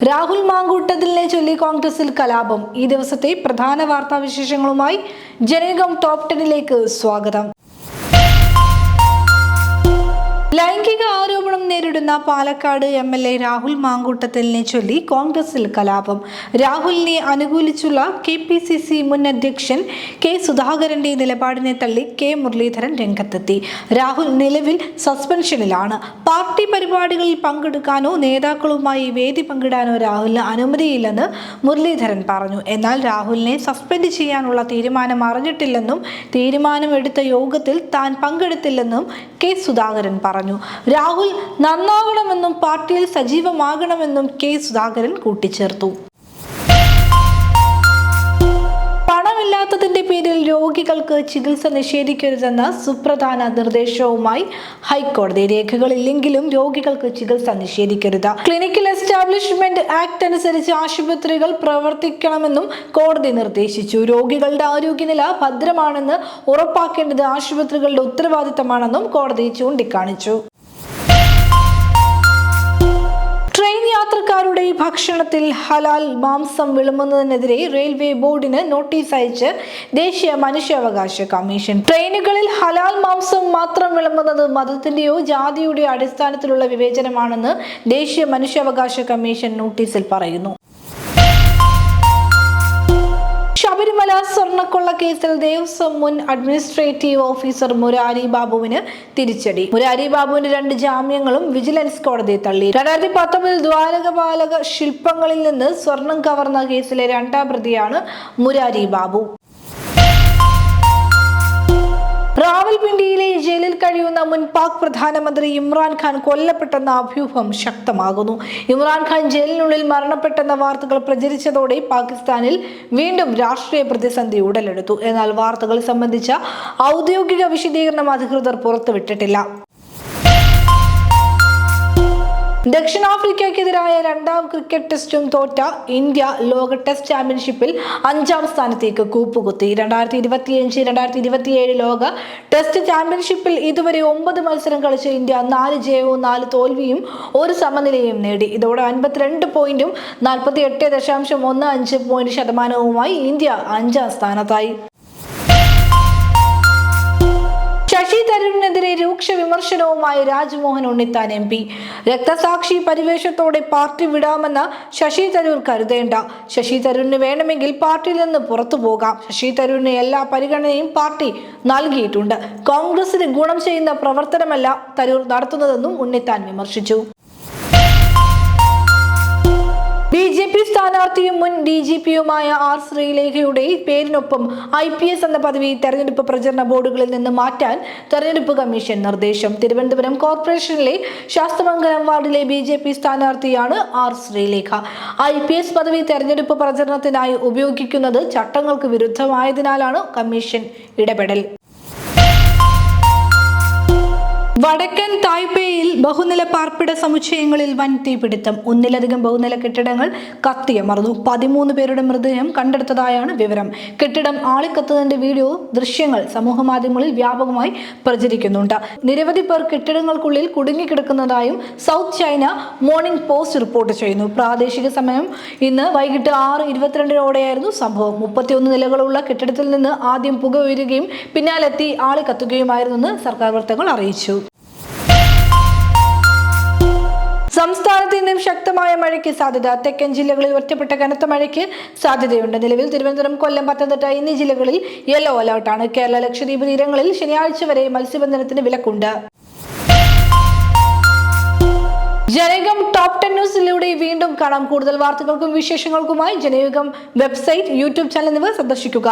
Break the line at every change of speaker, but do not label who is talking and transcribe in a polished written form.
രാഹുൽ മാങ്കൂട്ടത്തിലിനെ ചൊല്ലി കോൺഗ്രസിൽ കലാപം. ഈ ദിവസത്തെ പ്രധാന വാർത്താവിശേഷങ്ങളുമായി ജനയുഗം ടോപ്പ് 10ലേക്ക് സ്വാഗതം. ലൈംഗിക ആരോപണം നേരിടുന്ന പാലക്കാട് MLA രാഹുൽ മാങ്കൂട്ടത്തിലിനെ ചൊല്ലി കോൺഗ്രസിൽ കലാപം. രാഹുലിനെ അനുകൂലിച്ചുള്ള KPCC മുൻ അധ്യക്ഷൻ K സുധാകരന്റെ നിലപാടിനെ തള്ളി K മുരളീധരൻ രംഗത്തെത്തി. രാഹുൽ നിലവിൽ സസ്പെൻഷനിലാണ്. പാർട്ടി പരിപാടികളിൽ പങ്കെടുക്കാനോ നേതാക്കളുമായി വേദി പങ്കിടാനോ രാഹുലിന് അനുമതിയില്ലെന്ന് മുരളീധരൻ പറഞ്ഞു. എന്നാൽ രാഹുലിനെ സസ്പെൻഡ് ചെയ്യാനുള്ള തീരുമാനം അറിഞ്ഞിട്ടില്ലെന്നും തീരുമാനമെടുത്ത യോഗത്തിൽ താൻ പങ്കെടുത്തില്ലെന്നും K സുധാകരൻ പറഞ്ഞു. രാഹുൽ നന്നാവണമെന്നും പാർട്ടിയിൽ സജീവമാകണമെന്നും K സുധാകരൻ കൂട്ടിച്ചേർത്തു. പണമില്ലാത്തതിന്റെ പേരിൽ രോഗികൾക്ക് ചികിത്സ നിഷേധിക്കരുതെന്ന സുപ്രധാന നിർദ്ദേശവുമായി ഹൈക്കോടതി. രേഖകളില്ലെങ്കിലും രോഗികൾക്ക് ചികിത്സ നിഷേധിക്കരുത്. ക്ലിനിക്കൽ എസ്റ്റാബ്ലിഷ്മെന്റ് ആക്ട് അനുസരിച്ച് ആശുപത്രികൾ പ്രവർത്തിക്കണമെന്നും കോടതി നിർദ്ദേശിച്ചു. രോഗികളുടെ ആരോഗ്യനില ഭദ്രമാണെന്ന് ഉറപ്പാക്കേണ്ടത് ആശുപത്രികളുടെ ഉത്തരവാദിത്തമാണെന്നും കോടതി ചൂണ്ടിക്കാണിച്ചു. യാത്രക്കാരുടെ ഭക്ഷണത്തിൽ ഹലാൽ മാംസം വിളമ്പുന്നതിനെതിരെ റെയിൽവേ ബോർഡിന് നോട്ടീസ് അയച്ച് ദേശീയ മനുഷ്യാവകാശ കമ്മീഷൻ. ട്രെയിനുകളിൽ ഹലാൽ മാംസം മാത്രം വിളമ്പുന്നത് മതത്തിന്റെയോ ജാതിയുടെയോ അടിസ്ഥാനത്തിലുള്ള വിവേചനമാണെന്ന് ദേശീയ മനുഷ്യാവകാശ കമ്മീഷൻ നോട്ടീസിൽ പറയുന്നു. ശബരിമല സ്വർണ്ണക്കൊള്ള കേസിൽ ദേവസ്വം മുൻ അഡ്മിനിസ്ട്രേറ്റീവ് ഓഫീസർ മുരാരി ബാബുവിന് തിരിച്ചടി. മുരാരി ബാബുവിന്റെ 2 ജാമ്യങ്ങളും വിജിലൻസ് കോടതി തള്ളി. 2019 ദ്വാരകപാലക ശില്പങ്ങളിൽ നിന്ന് സ്വർണം കവർന്ന കേസിലെ 2ാം പ്രതിയാണ് മുരാരി ബാബു. റാവൽപിണ്ടിയിലെ ജയിലിൽ കഴിയുന്ന മുൻ പാക് പ്രധാനമന്ത്രി ഇമ്രാൻഖാൻ കൊല്ലപ്പെട്ടെന്ന അഭ്യൂഹം ശക്തമാകുന്നു. ഇമ്രാൻഖാൻ ജയിലിനുള്ളിൽ മരണപ്പെട്ടെന്ന വാർത്തകൾ പ്രചരിച്ചതോടെ പാകിസ്ഥാനിൽ വീണ്ടും രാഷ്ട്രീയ പ്രതിസന്ധി ഉടലെടുത്തു. എന്നാൽ വാർത്തകൾ സംബന്ധിച്ച ഔദ്യോഗിക വിശദീകരണം അധികൃതർ പുറത്തുവിട്ടിട്ടില്ല. ദക്ഷിണാഫ്രിക്കയ്ക്കെതിരായ 2ാം ക്രിക്കറ്റ് ടെസ്റ്റും തോറ്റ ഇന്ത്യ ലോക ടെസ്റ്റ് ചാമ്പ്യൻഷിപ്പിൽ 5ാം സ്ഥാനത്തേക്ക് കൂപ്പുകുത്തി. 2025-2027 ലോക ടെസ്റ്റ് ചാമ്പ്യൻഷിപ്പിൽ ഇതുവരെ 9 മത്സരം കളിച്ച ഇന്ത്യ 4 ജയവും 4 തോൽവിയും 1 സമനിലയും നേടി. ഇതോടെ 52 പോയിന്റും 48.15 പോയിന്റ് ശതമാനവുമായി ഇന്ത്യ 5ാം സ്ഥാനത്തായി. ശശി തരൂരിനെതിരെ രൂക്ഷ വിമർശനവുമായി രാജ്മോഹൻ ഉണ്ണിത്താൻ MP. രക്തസാക്ഷി പരിവേഷത്തോടെ പാർട്ടി വിടാമെന്ന ശശി തരൂർ കരുതേണ്ട. ശശി തരൂരിന് വേണമെങ്കിൽ പാർട്ടിയിൽ നിന്ന് പുറത്തു പോകാം. ശശി തരൂരിന് എല്ലാ പരിഗണനയും പാർട്ടി നൽകിയിട്ടുണ്ട്. കോൺഗ്രസിന് ഗുണം ചെയ്യുന്ന പ്രവർത്തനമല്ല തരൂർ നടത്തുന്നതെന്നും ഉണ്ണിത്താൻ വിമർശിച്ചു. BJP സ്ഥാനാർത്ഥിയും മുൻ DGPയുമായ R ശ്രീലേഖയുടെ പേരിനൊപ്പം IPS എന്ന പദവി തെരഞ്ഞെടുപ്പ് പ്രചരണ ബോർഡുകളിൽ നിന്ന് മാറ്റാൻ തെരഞ്ഞെടുപ്പ് കമ്മീഷൻ നിർദ്ദേശം. തിരുവനന്തപുരം കോർപ്പറേഷനിലെ ശാസ്തമംഗലം വാർഡിലെ BJP സ്ഥാനാർത്ഥിയാണ് R ശ്രീലേഖ. IPS പദവി തെരഞ്ഞെടുപ്പ് പ്രചരണത്തിനായി ഉപയോഗിക്കുന്നത് ചട്ടങ്ങൾക്ക് വിരുദ്ധമായതിനാലാണ് കമ്മീഷൻ ഇടപെടൽ. വടക്കൻ തായ്പേയിൽ ബഹുനില പാർപ്പിട സമുച്ചയങ്ങളിൽ വൻ തീപിടുത്തം. 1-ലധികം ബഹുനില കെട്ടിടങ്ങൾ കത്തിയമർന്നു. 13 പേരുടെ മൃതദേഹം കണ്ടെടുത്തതായാണ് വിവരം. കെട്ടിടം ആളിക്കത്തുന്നതിന്റെ വീഡിയോ ദൃശ്യങ്ങൾ സമൂഹമാധ്യമങ്ങളിൽ വ്യാപകമായി പ്രചരിക്കുന്നുണ്ട്. നിരവധി പേർ കെട്ടിടങ്ങൾക്കുള്ളിൽ കുടുങ്ങിക്കിടക്കുന്നതായും South China Morning Post report ചെയ്യുന്നു. പ്രാദേശിക സമയം ഇന്ന് വൈകിട്ട് 6:22 സംഭവം. 31 നിലകളുള്ള കെട്ടിടത്തിൽ നിന്ന് ആദ്യം പുക ഉയരുകയും പിന്നാലെ തീ ആളിക്കത്തുകയുമായിരുന്നെന്ന് സർക്കാർ വൃത്തങ്ങൾ അറിയിച്ചു. സംസ്ഥാനത്ത് ഇന്നും ശക്തമായ മഴയ്ക്ക് സാധ്യത. തെക്കൻ ജില്ലകളിൽ ഒറ്റപ്പെട്ട കനത്ത മഴയ്ക്ക് സാധ്യതയുണ്ട്. നിലവിൽ തിരുവനന്തപുരം, കൊല്ലം, പത്തനംതിട്ട എന്നീ ജില്ലകളിൽ യെല്ലോ അലർട്ടാണ്. കേരള, ലക്ഷദ്വീപ് തീരങ്ങളിൽ ശനിയാഴ്ച വരെ മത്സ്യബന്ധനത്തിന് വിലക്കുണ്ട്. ജനയുഗം ടോപ്പ് 10 ന്യൂസിലൂടെ വീണ്ടും കാണാം. കൂടുതൽ വാർത്തകൾക്കും വിശേഷങ്ങൾക്കുമായി ജനയുഗം വെബ്സൈറ്റ്, YouTube ചാനൽ എന്നിവ സന്ദർശിക്കുക.